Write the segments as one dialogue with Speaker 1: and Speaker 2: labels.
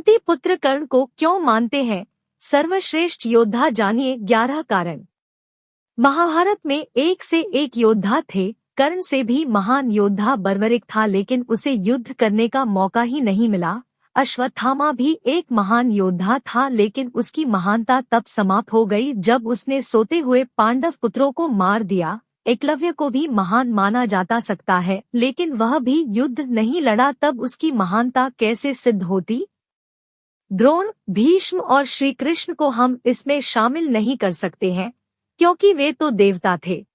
Speaker 1: कुंती पुत्र कर्ण को क्यों मानते हैं सर्वश्रेष्ठ योद्धा, जानिए 11 कारण। महाभारत में एक से एक योद्धा थे। कर्ण से भी महान योद्धा बर्बरिक था, लेकिन उसे युद्ध करने का मौका ही नहीं मिला। अश्वत्थामा भी एक महान योद्धा था, लेकिन उसकी महानता तब समाप्त हो गई जब उसने सोते हुए पांडव पुत्रों को मार दिया। एकलव्य को भी महान माना जाता सकता है, लेकिन वह भी युद्ध नहीं लड़ा, तब उसकी महानता कैसे सिद्ध होती। द्रोण, भीष्म और श्री कृष्ण को हम इसमें शामिल नहीं कर सकते हैं, क्योंकि वे तो देवता थे।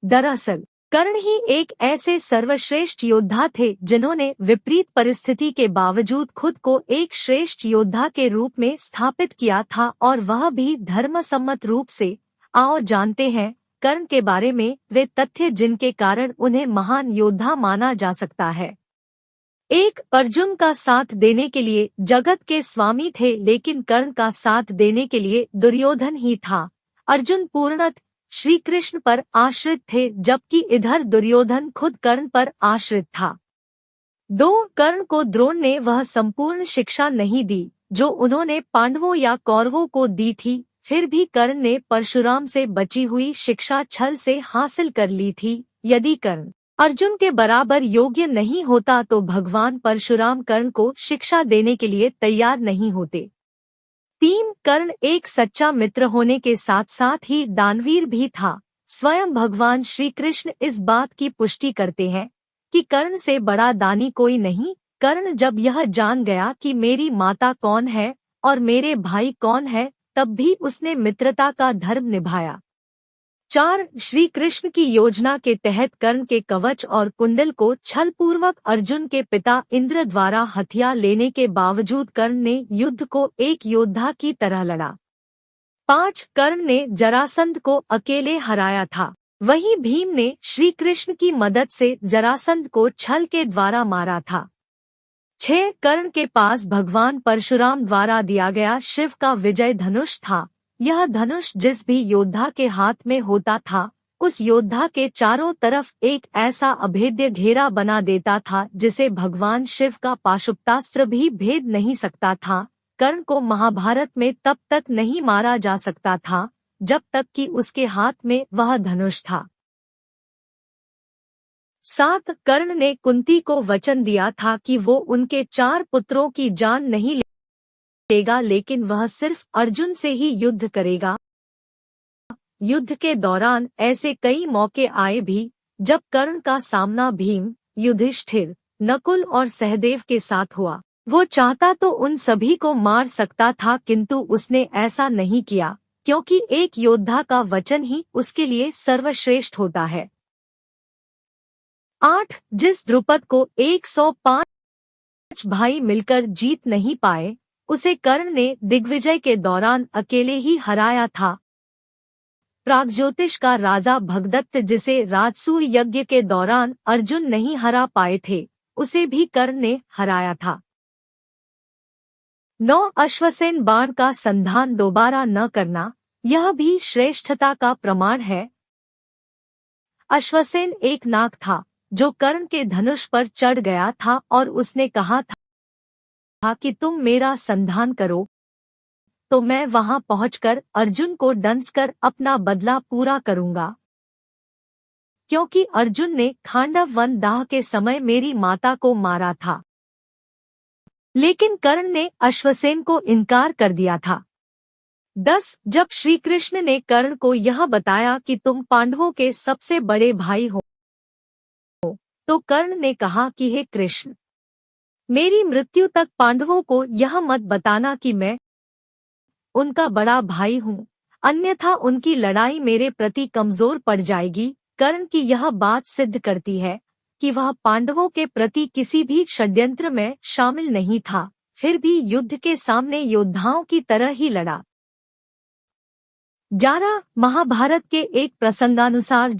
Speaker 1: दरअसल कर्ण ही एक ऐसे सर्वश्रेष्ठ योद्धा थे जिन्होंने विपरीत परिस्थिति के बावजूद खुद को एक श्रेष्ठ योद्धा के रूप में स्थापित किया था, और वह भी धर्मसम्मत रूप से। आओ जानते हैं कर्ण के बारे में वे तथ्य जिनके कारण उन्हें महान योद्धा माना जा सकता है। 1. अर्जुन का साथ देने के लिए जगत के स्वामी थे, लेकिन कर्ण का साथ देने के लिए दुर्योधन ही था। अर्जुन पूर्णतः श्री कृष्ण पर आश्रित थे, जबकि इधर दुर्योधन खुद कर्ण पर आश्रित था। 2. कर्ण को द्रोण ने वह संपूर्ण शिक्षा नहीं दी जो उन्होंने पांडवों या कौरवों को दी थी, फिर भी कर्ण ने परशुराम से बची हुई शिक्षा छल से हासिल कर ली थी। यदि कर्ण अर्जुन के बराबर योग्य नहीं होता तो भगवान परशुराम कर्ण को शिक्षा देने के लिए तैयार नहीं होते। 3. कर्ण एक सच्चा मित्र होने के साथ साथ ही दानवीर भी था। स्वयं भगवान श्री कृष्ण इस बात की पुष्टि करते हैं कि कर्ण से बड़ा दानी कोई नहीं। कर्ण जब यह जान गया कि मेरी माता कौन है और मेरे भाई कौन है, तब भी उसने मित्रता का धर्म निभाया। 4. श्री कृष्ण की योजना के तहत कर्ण के कवच और कुंडल को छलपूर्वक अर्जुन के पिता इंद्र द्वारा हथिया लेने के बावजूद कर्ण ने युद्ध को एक योद्धा की तरह लड़ा। 5. कर्ण ने जरासंध को अकेले हराया था, वहीं भीम ने श्री कृष्ण की मदद से जरासंध को छल के द्वारा मारा था। 6. कर्ण के पास भगवान परशुराम द्वारा दिया गया शिव का विजय धनुष था। यह धनुष जिस भी योद्धा के हाथ में होता था, उस योद्धा के चारों तरफ एक ऐसा अभेद्य घेरा बना देता था जिसे भगवान शिव का पाशुपतास्त्र भी भेद नहीं सकता था। कर्ण को महाभारत में तब तक नहीं मारा जा सकता था जब तक कि उसके हाथ में वह धनुष था। 7. कर्ण ने कुंती को वचन दिया था कि वो उनके 4 पुत्रों की जान नहीं लेगा, लेकिन वह सिर्फ अर्जुन से ही युद्ध करेगा। युद्ध के दौरान ऐसे कई मौके आए भी जब कर्ण का सामना भीम, युधिष्ठिर, नकुल और सहदेव के साथ हुआ। वो चाहता तो उन सभी को मार सकता था, किंतु उसने ऐसा नहीं किया, क्योंकि एक योद्धा का वचन ही उसके लिए सर्वश्रेष्ठ होता है। 8. जिस द्रुपद को 105 भाई मिलकर जीत नहीं पाए, उसे कर्ण ने दिग्विजय के दौरान अकेले ही हराया था। प्रागज्योतिष का राजा भगदत्त, जिसे राजसूय यज्ञ के दौरान अर्जुन नहीं हरा पाए थे, उसे भी कर्ण ने हराया था। 9. अश्वसेन बाण का संधान दोबारा न करना, यह भी श्रेष्ठता का प्रमाण है। अश्वसेन एक नाग था जो कर्ण के धनुष पर चढ़ गया था और उसने कहा था कि तुम मेरा संधान करो तो मैं वहां पहुंचकर अर्जुन को डंसकर अपना बदला पूरा करूंगा, क्योंकि अर्जुन ने खांडव वन दाह के समय मेरी माता को मारा था। लेकिन कर्ण ने अश्वसेन को इनकार कर दिया था। 10. जब श्री कृष्ण ने कर्ण को यह बताया कि तुम पांडवों के सबसे बड़े भाई हो, तो कर्ण ने कहा कि हे कृष्ण, मेरी मृत्यु तक पांडवों को यह मत बताना कि मैं उनका बड़ा भाई हूँ, अन्यथा उनकी लड़ाई मेरे प्रति कमजोर पड़ जाएगी। कर्ण की यह बात सिद्ध करती है कि वह पांडवों के प्रति किसी भी षड्यंत्र में शामिल नहीं था, फिर भी युद्ध के सामने योद्धाओं की तरह ही लड़ा। 11. महाभारत के एक प्रसंगानुसार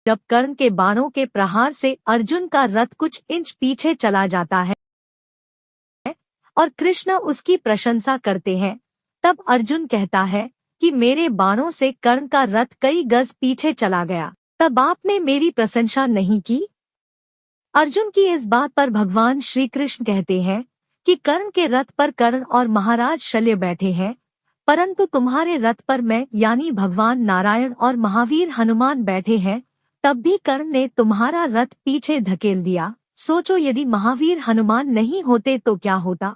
Speaker 1: जब कर्ण के बाणों के प्रहार से अर्जुन का रथ कुछ इंच पीछे चला जाता है और कृष्ण उसकी प्रशंसा करते हैं, तब अर्जुन कहता है कि मेरे बाणों से कर्ण का रथ कई गज पीछे चला गया, तब आपने मेरी प्रशंसा नहीं की। अर्जुन की इस बात पर भगवान श्री कृष्ण कहते हैं कि कर्ण के रथ पर कर्ण और महाराज शल्य बैठे हैं, परंतु तुम्हारे रथ पर मैं यानी भगवान नारायण और महावीर हनुमान बैठे हैं। तब भी कर्ण ने तुम्हारा रथ पीछे धकेल दिया। सोचो यदि महावीर हनुमान नहीं होते तो क्या होता।